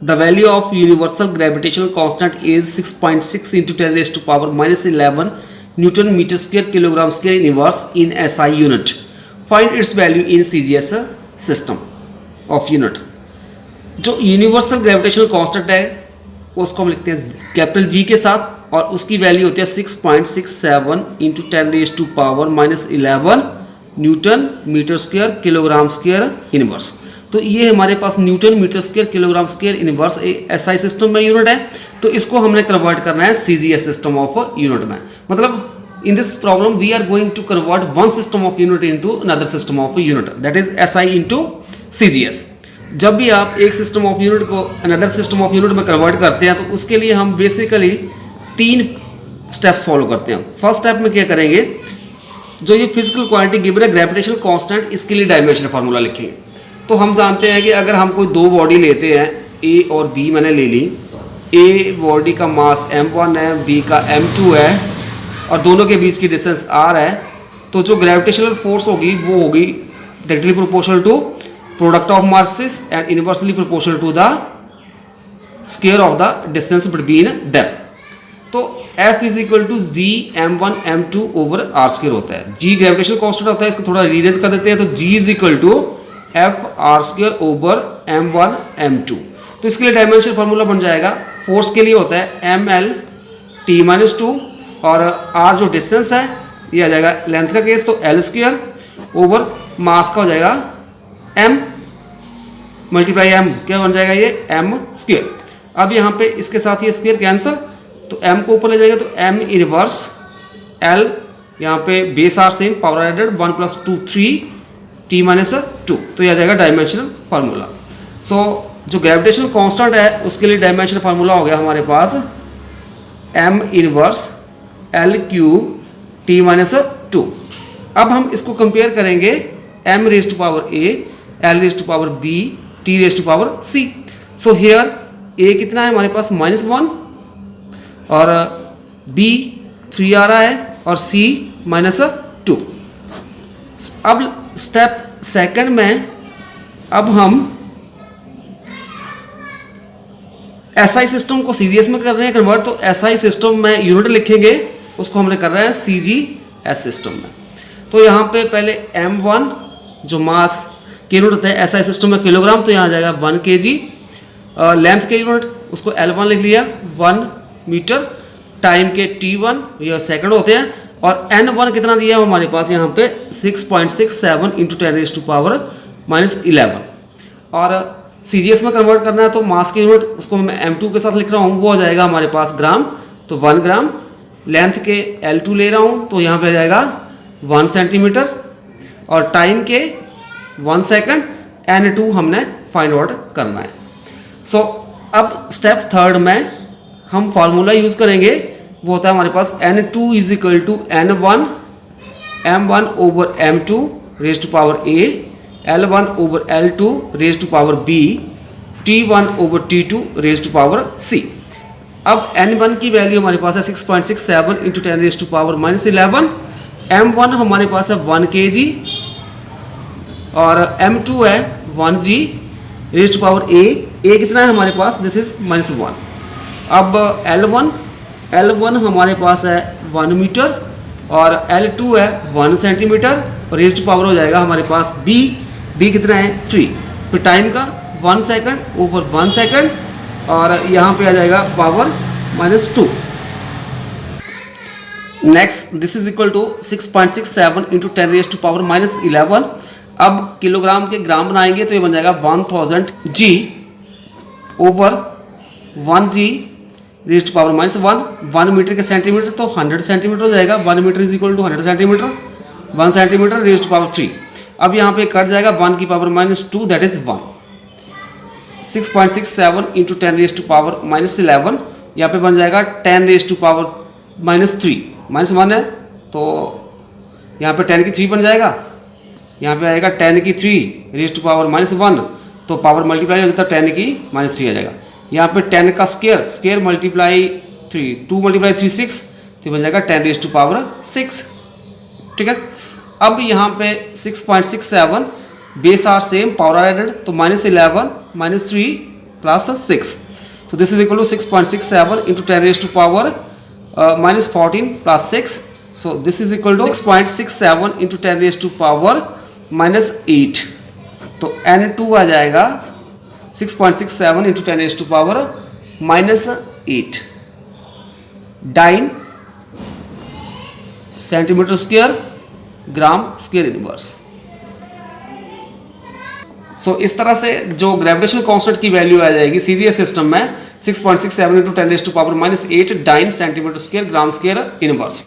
The value of universal gravitational constant is 6.6 into 10 raise to power -11 newton metre square kilogram square inverse in SI unit. Find its value in CGS system of unit. जो universal gravitational constant है उसको हम लिखते हैं capital G के साथ और उसकी वैल्यू होती है 6.67 into 10 raise to power -11 newton metre square kilogram square inverse. तो ये हमारे पास newton metre square kilogram square inverse SI system में यूनिट है. तो इसको हमने कन्वर्ट करना है CGS सिस्टम ऑफ यूनिट में. मतलब in this problem we are going to convert one system of unit into another system of unit, that is SI into CGS. जब भी आप एक सिस्टम ऑफ यूनिट को अनदर सिस्टम ऑफ यूनिट में convert करते हैं तो उसके लिए हम बेसिकली 3 स्टेप्स फॉलो करते हैं. फर्स्ट स्टेप में क्या करेंगे, जो ये फिजिकल क्वांटिटी गिवन है ग्रेविटेशनल कांस्टेंट, इसके लिए डायमेंशन फार्मूला लिखेंगे. तो हम जानते हैं कि अगर हम कोई 2 बॉडी लेते हैं A और B, मैंने ले ली, A बॉडी का मास m1 है, B का m2 है और दोनों के बीच की डिस्टेंस r है, तो जो ग्रेविटेशनल फोर्स होगी वो होगी directly proportional to product of masses and inversely proportional to the square of the distance between them. तो F is equal to G m1 m2 over r square होता है. G gravitational constant होता है, इसको थोड़ा रीअरेंज कर देते हैं. तो G is equal to F r square over m1 m2. तो इसके लिए डायमेंशन फार्मूला बन जाएगा. फोर्स के लिए होता है ml t-2 और r जो डिस्टेंस है ये आ जाएगा लेंथ का केस, तो l स्क्वायर ओवर मास का हो जाएगा m मल्टीप्लाई m, क्या बन जाएगा ये m स्क्वायर. अब यहाँ पे इसके साथ ये स्क्वायर कैंसिल, तो m को ऊपर ले जाएंगे तो m इनवर्स l, यहाँ पे base are same, power added 1 + 2 3 t-2. तो यह आ जाएगा डायमेंशनल फार्मूला. सो जो ग्रेविटेशनल कांस्टेंट है उसके लिए डायमेंशनल फार्मूला हो गया हमारे पास m inverse l cube t-2. अब हम इसको कंपेयर करेंगे m raise to power a, l raise to power b, t raise to power c. So here a कितना है हमारे पास -1 और b 3 आ रहा है और c -2. अब स्टेप सेकंड में अब हम SI सिस्टम को CGS में कर रहे हैं कन्वर्ट. तो SI सिस्टम में यूनिट लिखेंगे, उसको हमने कर रहे हैं CGS सिस्टम में. तो यहाँ पे पहले m1 जो मास के यूनिट होता है SI सिस्टम में किलोग्राम, तो यहाँ आ जाएगा 1 kg. लेंथ के यूनिट उसको L1 लिख लिया 1 मीटर. टाइम के T1 ये सेकंड होते हैं और N1 कितना दिया है हमारे पास यहाँ पे 6.67 इंटू 10 रेज टू पावर -11. और CGS में कन्वर्ट करना है तो मास के यूनिट उसको मैं m2 के साथ लिख रहा हूँ, वो आ जाएगा हमारे पास ग्राम, तो 1 ग्राम. लेंथ के L2 ले रहा हूँ तो यहाँ पे आ जाएगा 1 सेंटीमीटर और टाइम के 1 सेकंड. N2 हमने फाइंड आउट करना है. सो अब स्टेप थर्ड में हम फार्मूला यूज़ करेंगे, वो होता है हमारे पास N2 is equal to N1 m1 over m2 raise to power a, L1 over L2 raise to power b, T1 over T2 raise to power c. अब N1 की वैल्यू हमारे पास है 6.67 into 10 raise to power -11. m1 हमारे पास है 1 kg और m2 है 1 g raise to power a कितना है हमारे पास, दिस इज -1. अब L1 हमारे पास है 1 मीटर और L2 है 1 सेंटीमीटर और रेज टू पावर हो जाएगा हमारे पास B कितना है 3. फिर टाइम का 1 सेकंड ओवर 1 सेकंड और यहाँ पे आ जाएगा power -2. Next this is equal to 6.67 into 10 raise to power -11. अब किलोग्राम के ग्राम बनाएंगे तो ये बन जाएगा 1000 G over 1 G raise to power -1. 1 metre के सेंटीमीटर तो 100 सेंटीमीटर हो जाएगा. 1 metre is equal to 100 centimetre. 1 centimetre raise to power 3. अब यहाँ पे कट जाएगा 1 की power -2, that is 1. 6.67 into 10 raise to power -11. यहाँ पे बन जाएगा 10 रेज टू पावर -3. -1 है तो यहाँ पे 10 की 3 बन जाएगा. यहाँ पे आएगा 10 की 3 रेज टू पावर -1, तो पावर मल्टीप्लाई हो जाता है 10 की -3 आ जाएगा. यहाँ पे 10 का स्क्वायर मल्टीप्लाई 3, 2 मल्टीप्लाई 3 6, तो बन जाएगा 10 रेज टू पावर 6. ठीक है. अब यहाँ पे 6.67 base are same, power added, तो -11 -3 plus 6. So this is equal to 6.67 into 10 raised to power minus 14 plus 6. So this is equal to 6.67 into 10 raised to power minus 8. तो N2 आ जाएगा 6.67 into 10 raised to power minus 8 dyne centimetre square gram square inverse. So इस तरह से जो gravitational constant की value आ जाएगी CGS system में 6.67 into 10 raised to power minus 8 dyne centimetre square gram square inverse.